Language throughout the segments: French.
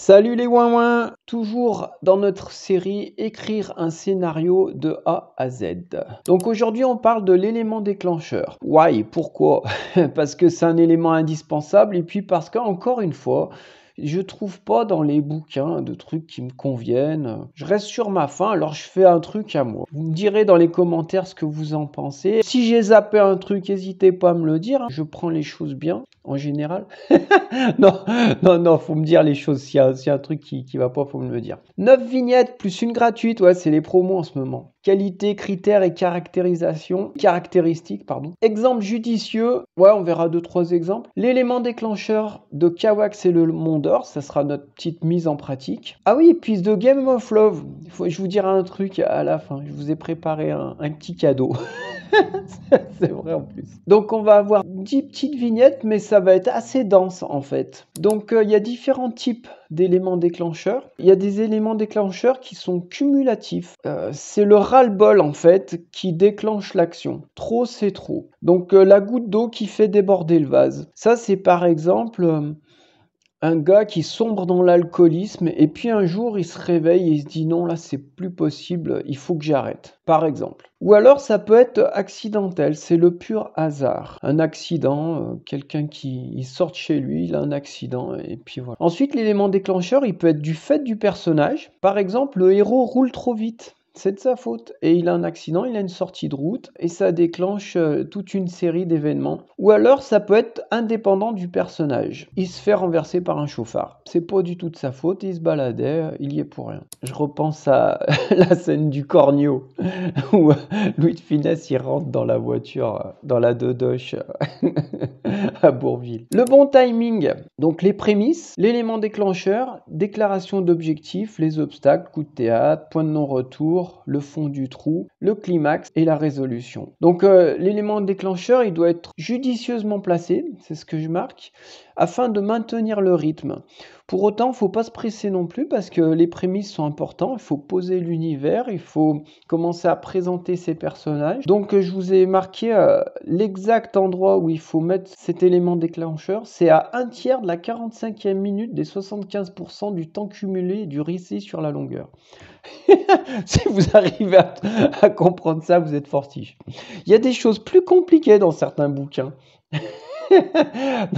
Salut les ouin toujours dans notre série Écrire un scénario de A à Z. Donc aujourd'hui on parle de l'élément déclencheur. Why? Pourquoi? Parce que c'est un élément indispensable et puis parce qu'encore une fois, je trouve pas dans les bouquins de trucs qui me conviennent. Je reste sur ma faim, alors je fais un truc à moi. Vous me direz dans les commentaires ce que vous en pensez. Si j'ai zappé un truc, n'hésitez pas à me le dire. Je prends les choses bien, en général. Non, non, faut me dire les choses. S'il y a un truc qui va pas, faut me le dire. 9 vignettes plus une gratuite, ouais, c'est les promos en ce moment. Qualité, critères et caractéristiques, pardon. Exemple judicieux, ouais, on verra 2-3 exemples. L'élément déclencheur de Kawax et le Mont d'Or, ça sera notre petite mise en pratique. Ah oui, et puis de Game of Love, je vous dirai un truc à la fin. Je vous ai préparé un petit cadeau. C'est vrai en plus. Donc on va avoir 10 petites vignettes, mais ça va être assez dense en fait. Donc il y a différents types d'éléments déclencheurs. Il y a des éléments déclencheurs qui sont cumulatifs. C'est le ras-le-bol en fait qui déclenche l'action. Trop c'est trop. Donc la goutte d'eau qui fait déborder le vase. Ça c'est par exemple un gars qui sombre dans l'alcoolisme et puis un jour il se réveille et il se dit non là c'est plus possible, il faut que j'arrête, par exemple. Ou alors ça peut être accidentel, c'est le pur hasard. Un accident, quelqu'un qui il sort de chez lui, il a un accident et puis voilà. Ensuite l'élément déclencheur il peut être du fait du personnage. Par exemple le héros roule trop vite. C'est de sa faute. Et il a un accident, il a une sortie de route et ça déclenche toute une série d'événements. Ou alors ça peut être indépendant du personnage. Il se fait renverser par un chauffard. C'est pas du tout de sa faute, il se baladait, il y est pour rien. Je repense à la scène du Cornio où Louis de Funès il rentre dans la voiture, dans la Dodoche à Bourville. Le bon timing, donc les prémices, l'élément déclencheur, déclaration d'objectifs, les obstacles, coup de théâtre, point de non-retour, le fond du trou, le climax et la résolution. Donc l'élément déclencheur, il doit être judicieusement placé, c'est ce que je marque, afin de maintenir le rythme. Pour autant, il ne faut pas se presser non plus parce que les prémices sont importantes, il faut poser l'univers, il faut commencer à présenter ses personnages. Donc je vous ai marqué l'exact endroit où il faut mettre cet élément déclencheur, c'est à 1/3 de la 45e minute des 75% du temps cumulé du récit sur la longueur. Si vous arrivez à comprendre ça, vous êtes fortiche. Il y a des choses plus compliquées dans certains bouquins.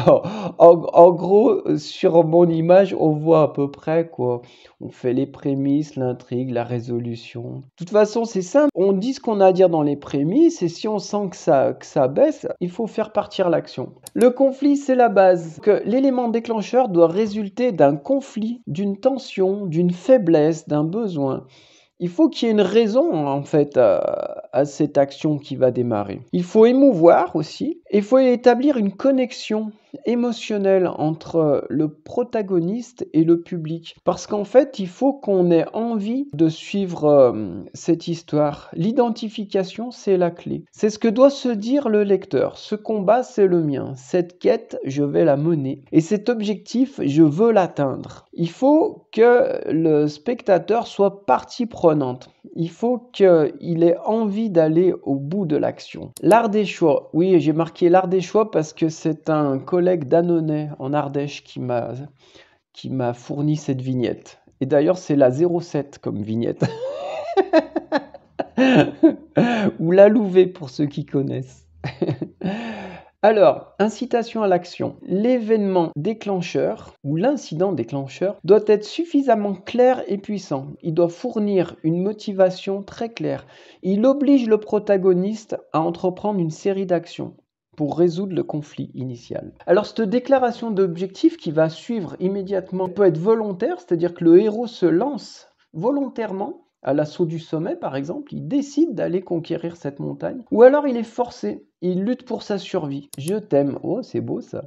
Non, en gros, sur mon image, on voit à peu près quoi. On fait les prémices, l'intrigue, la résolution. De toute façon, c'est simple. On dit ce qu'on a à dire dans les prémices et si on sent que ça baisse, il faut faire partir l'action. Le conflit, c'est la base. L'élément déclencheur doit résulter d'un conflit, d'une tension, d'une faiblesse, d'un besoin. Il faut qu'il y ait une raison en fait à cette action qui va démarrer. Il faut émouvoir aussi. Il faut établir une connexion émotionnelle entre le protagoniste et le public. Parce qu'en fait, il faut qu'on ait envie de suivre cette histoire. L'identification, c'est la clé. C'est ce que doit se dire le lecteur. Ce combat, c'est le mien. Cette quête, je vais la mener. Et cet objectif, je veux l'atteindre. Il faut que le spectateur soit partie prenante. Il faut qu'il ait envie d'aller au bout de l'action. L'art des choix. Oui, j'ai marqué l'art des choix parce que c'est un collègue d'Annonay en Ardèche qui m'a fourni cette vignette. Et d'ailleurs, c'est la 07 comme vignette. Ou la Louvet pour ceux qui connaissent. Alors, incitation à l'action. L'événement déclencheur ou l'incident déclencheur doit être suffisamment clair et puissant. Il doit fournir une motivation très claire. Il oblige le protagoniste à entreprendre une série d'actions pour résoudre le conflit initial. Alors, cette déclaration d'objectif qui va suivre immédiatement peut être volontaire, c'est-à-dire que le héros se lance volontairement à l'assaut du sommet, par exemple, il décide d'aller conquérir cette montagne. Ou alors il est forcé, il lutte pour sa survie. Je t'aime. Oh, c'est beau ça.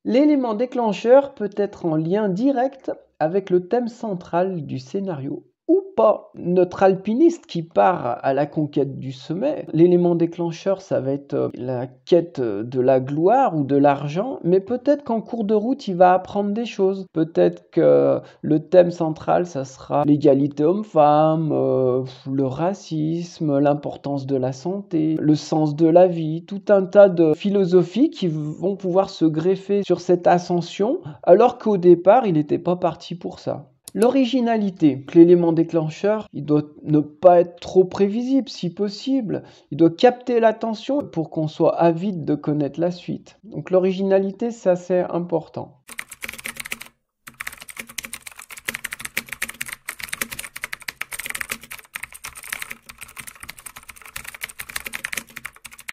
L'élément déclencheur peut être en lien direct avec le thème central du scénario ou pas. Notre alpiniste qui part à la conquête du sommet, l'élément déclencheur, ça va être la quête de la gloire ou de l'argent, mais peut-être qu'en cours de route, il va apprendre des choses. Peut-être que le thème central, ça sera l'égalité homme-femme, le racisme, l'importance de la santé, le sens de la vie, tout un tas de philosophies qui vont pouvoir se greffer sur cette ascension, alors qu'au départ, il n'était pas parti pour ça. L'originalité, l'élément déclencheur, il doit ne pas être trop prévisible si possible. Il doit capter l'attention pour qu'on soit avide de connaître la suite. Donc l'originalité, c'est assez important.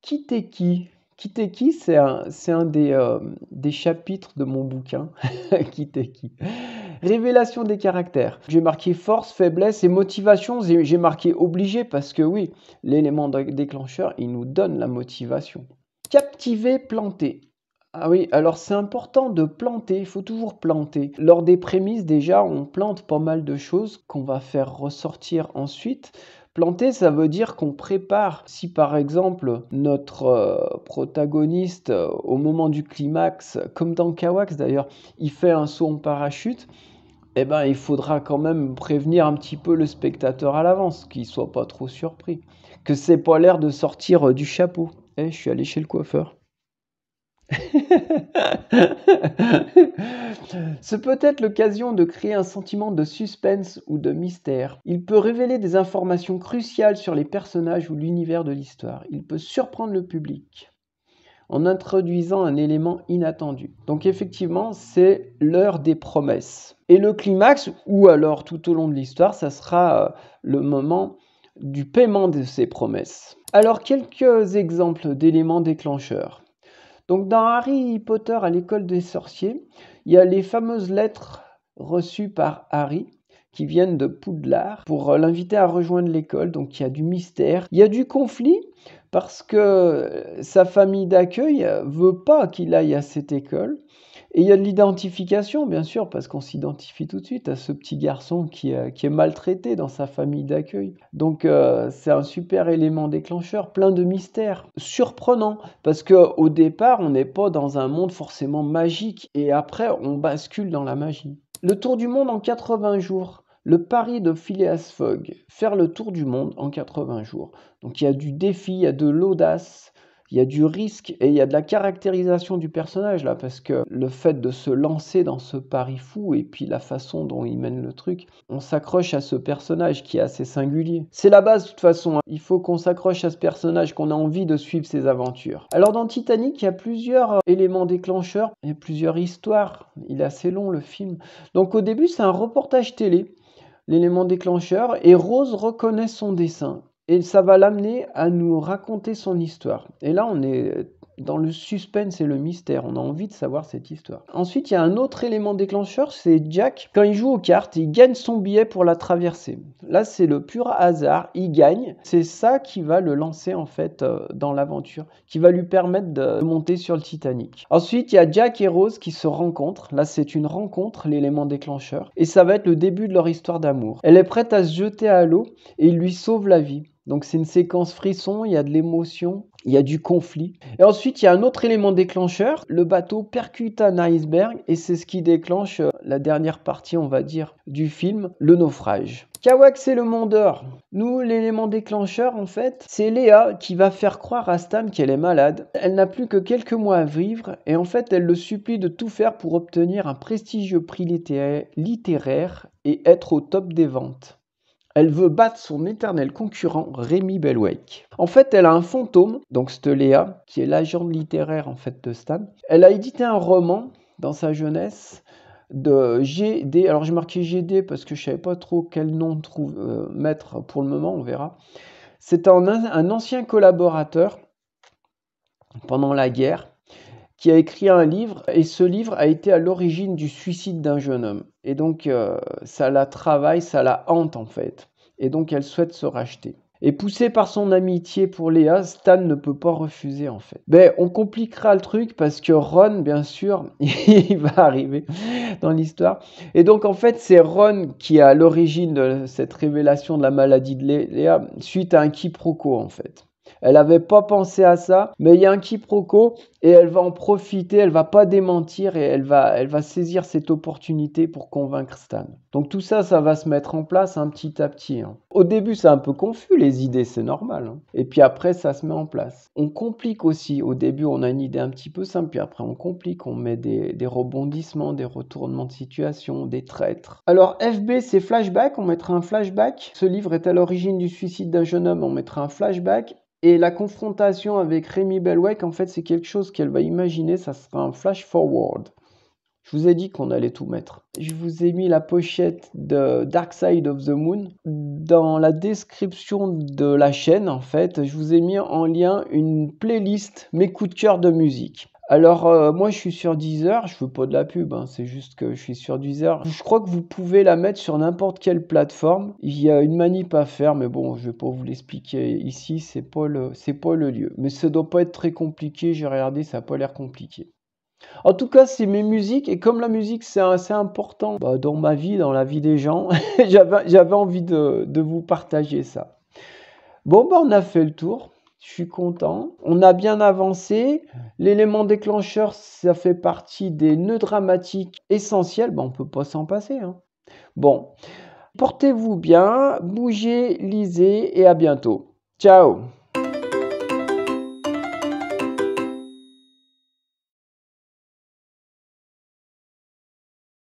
Kiteki. Kiteki, c'est un des chapitres de mon bouquin. Kiteki. Révélation des caractères. J'ai marqué force, faiblesse et motivation. J'ai marqué obligé parce que oui, l'élément déclencheur, il nous donne la motivation. Captiver, planter. Ah oui, alors c'est important de planter, il faut toujours planter. Lors des prémices, déjà, on plante pas mal de choses qu'on va faire ressortir ensuite. Planter, ça veut dire qu'on prépare. Si par exemple, notre protagoniste, au moment du climax, comme dans Kawax d'ailleurs, il fait un saut en parachute, eh ben, il faudra quand même prévenir un petit peu le spectateur à l'avance, qu'il soit pas trop surpris. Que c'est pas l'air de sortir du chapeau. Eh, je suis allé chez le coiffeur. Ce peut être l'occasion de créer un sentiment de suspense ou de mystère. Il peut révéler des informations cruciales sur les personnages ou l'univers de l'histoire. Il peut surprendre le public en introduisant un élément inattendu. Donc effectivement, c'est l'heure des promesses. Et le climax, ou alors tout au long de l'histoire, ça sera le moment du paiement de ces promesses. Alors quelques exemples d'éléments déclencheurs. Donc dans Harry Potter à l'école des sorciers, il y a les fameuses lettres reçues par Harry qui viennent de Poudlard pour l'inviter à rejoindre l'école. Donc il y a du mystère, il y a du conflit parce que sa famille d'accueil veut pas qu'il aille à cette école. Et il y a de l'identification, bien sûr, parce qu'on s'identifie tout de suite à ce petit garçon qui est maltraité dans sa famille d'accueil. Donc c'est un super élément déclencheur, plein de mystères, surprenant, parce qu'au départ, on n'est pas dans un monde forcément magique, et après, on bascule dans la magie. Le tour du monde en 80 jours. Le pari de Phileas Fogg, faire le tour du monde en 80 jours. Donc il y a du défi, il y a de l'audace, il y a du risque et il y a de la caractérisation du personnage là, parce que le fait de se lancer dans ce pari fou et puis la façon dont il mène le truc, on s'accroche à ce personnage qui est assez singulier. C'est la base de toute façon, hein. Il faut qu'on s'accroche à ce personnage, qu'on a envie de suivre ses aventures. Alors dans Titanic, il y a plusieurs éléments déclencheurs, il y a plusieurs histoires, il est assez long le film. Donc au début, c'est un reportage télé, l'élément déclencheur, et Rose reconnaît son dessin. Et ça va l'amener à nous raconter son histoire. Et là, on est dans le suspense et le mystère. On a envie de savoir cette histoire. Ensuite, il y a un autre élément déclencheur, c'est Jack. Quand il joue aux cartes, il gagne son billet pour la traversée. Là, c'est le pur hasard. Il gagne. C'est ça qui va le lancer, en fait, dans l'aventure, qui va lui permettre de monter sur le Titanic. Ensuite, il y a Jack et Rose qui se rencontrent. Là, c'est une rencontre, l'élément déclencheur. Et ça va être le début de leur histoire d'amour. Elle est prête à se jeter à l'eau et il lui sauve la vie. Donc c'est une séquence frisson, il y a de l'émotion, il y a du conflit. Et ensuite, il y a un autre élément déclencheur, le bateau percute un iceberg et c'est ce qui déclenche la dernière partie, on va dire, du film, le naufrage. Kawax et le Mont d'Or. Nous, l'élément déclencheur, en fait, c'est Léa qui va faire croire à Stan qu'elle est malade. Elle n'a plus que quelques mois à vivre et en fait, elle le supplie de tout faire pour obtenir un prestigieux prix littéraire et être au top des ventes. Elle veut battre son éternel concurrent Rémi Belwake. En fait, elle a un fantôme, donc cette Léa, qui est l'agent littéraire en fait de Stan. Elle a édité un roman dans sa jeunesse de GD. Alors j'ai marqué GD parce que je savais pas trop quel nom mettre pour le moment, on verra. C'est un ancien collaborateur pendant la guerre qui a écrit un livre, et ce livre a été à l'origine du suicide d'un jeune homme. Et donc, ça la travaille, ça la hante en fait. Et donc, elle souhaite se racheter. Et poussée par son amitié pour Léa, Stan ne peut pas refuser en fait. Ben, on compliquera le truc parce que Ron, bien sûr, il va arriver. dans l'histoire. Et donc en fait, c'est Ron qui est à l'origine de cette révélation de la maladie de Léa suite à un quiproquo en fait. Elle n'avait pas pensé à ça, mais il y a un quiproquo et elle va en profiter, elle va pas démentir et elle va saisir cette opportunité pour convaincre Stan. Donc tout ça, ça va se mettre en place petit à petit. Au début, c'est un peu confus les idées, c'est normal. Et puis après, ça se met en place. On complique aussi. Au début, on a une idée un petit peu simple, puis après, on complique. On met des rebondissements, des retournements de situation, des traîtres. Alors FB, c'est flashback. On mettra un flashback. Ce livre est à l'origine du suicide d'un jeune homme. On mettra un flashback. Et la confrontation avec Rémi Belweck, en fait, c'est quelque chose qu'elle va imaginer, ça sera un flash forward. Je vous ai dit qu'on allait tout mettre. Je vous ai mis la pochette de Dark Side of the Moon. Dans la description de la chaîne, en fait, je vous ai mis en lien une playlist, mes coups de cœur de musique. Alors, moi, je suis sur Deezer. Je fais pas de la pub, c'est juste que je suis sur Deezer. Je crois que vous pouvez la mettre sur n'importe quelle plateforme. Il y a une manip à faire, mais bon, je vais pas vous l'expliquer ici. C'est pas le lieu. Mais ça doit pas être très compliqué. J'ai regardé, ça a pas l'air compliqué. En tout cas, c'est mes musiques. Et comme la musique, c'est assez important dans ma vie, dans la vie des gens, j'avais envie de vous partager ça. Bon, on a fait le tour. Je suis content. On a bien avancé. L'élément déclencheur, ça fait partie des nœuds dramatiques essentiels. On ne peut pas s'en passer. Bon, portez-vous bien, bougez, lisez et à bientôt. Ciao!